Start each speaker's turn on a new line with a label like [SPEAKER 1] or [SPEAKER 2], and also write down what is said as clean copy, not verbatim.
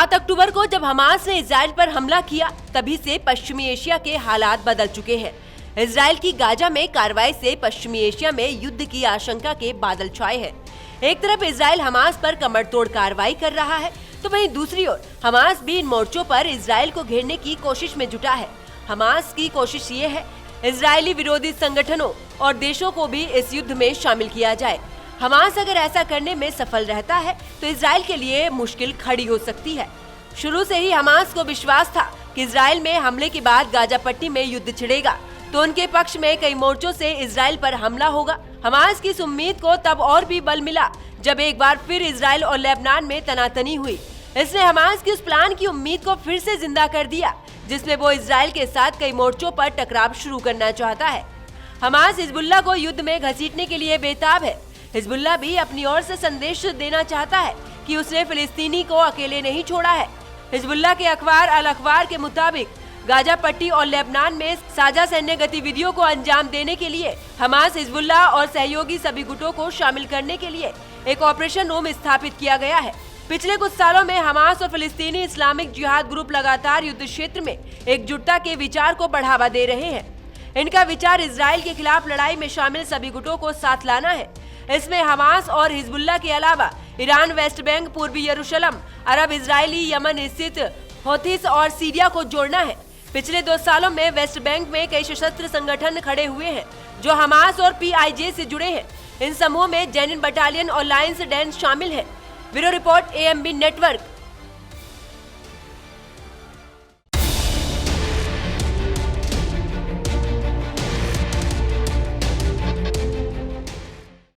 [SPEAKER 1] 7 अक्टूबर को जब हमास ने इजराइल पर हमला किया, तभी से पश्चिमी एशिया के हालात बदल चुके हैं। इजराइल की गाजा में कार्रवाई से पश्चिमी एशिया में युद्ध की आशंका के बादल छाए हैं। एक तरफ इजराइल हमास पर कमरतोड़ कार्रवाई कर रहा है, तो वहीं दूसरी ओर हमास भी इन मोर्चों पर इजराइल को घेरने की कोशिश में जुटा है। हमास की कोशिश ये है इजरायली विरोधी संगठनों और देशों को भी इस युद्ध में शामिल किया जाए। हमास अगर ऐसा करने में सफल रहता है तो इजराइल के लिए मुश्किल खड़ी हो सकती है। शुरू से ही हमास को विश्वास था कि इजराइल में हमले के बाद गाजा पट्टी में युद्ध छिड़ेगा, तो उनके पक्ष में कई मोर्चों से इजराइल पर हमला होगा। हमास की इस उम्मीद को तब और भी बल मिला जब एक बार फिर इजराइल और लेबनान में तनातनी हुई। इसने हमास की उस प्लान की उम्मीद को फिर से जिंदा कर दिया, जिसमें वो इजराइल के साथ कई मोर्चों पर टकराव शुरू करना चाहता है। हमास हिजबुल्लाह को युद्ध में घसीटने के लिए बेताब है। हिजबुल्लाह भी अपनी ओर से संदेश देना चाहता है कि उसने फिलिस्तीनी को अकेले नहीं छोड़ा है। हिजबुल्लाह के अखबार अल अखबार के मुताबिक गाजा पट्टी और लेबनान में साझा सैन्य गतिविधियों को अंजाम देने के लिए हमास, हिजबुल्लाह और सहयोगी सभी गुटों को शामिल करने के लिए एक ऑपरेशन रूम स्थापित किया गया है। पिछले कुछ सालों में हमास और फिलिस्तीनी इस्लामिक जिहाद ग्रुप लगातार युद्ध क्षेत्र में एकजुटता के विचार को बढ़ावा दे रहे हैं। इनका विचार इजराइल के खिलाफ लड़ाई में शामिल सभी गुटों को साथ लाना है। इसमें हमास और हिजबुल्लाह के अलावा ईरान, वेस्ट बैंक, पूर्वी यरूशलेम, अरब इजरायली, यमन स्थित हौथीस और सीरिया को जोड़ना है। पिछले 2 सालों में वेस्ट बैंक में कई सशस्त्र संगठन खड़े हुए हैं जो हमास और PIJ से जुड़े हैं। इन समूह में जेनिन बटालियन और लायंस डेंस शामिल है। Bureau report, AMB network.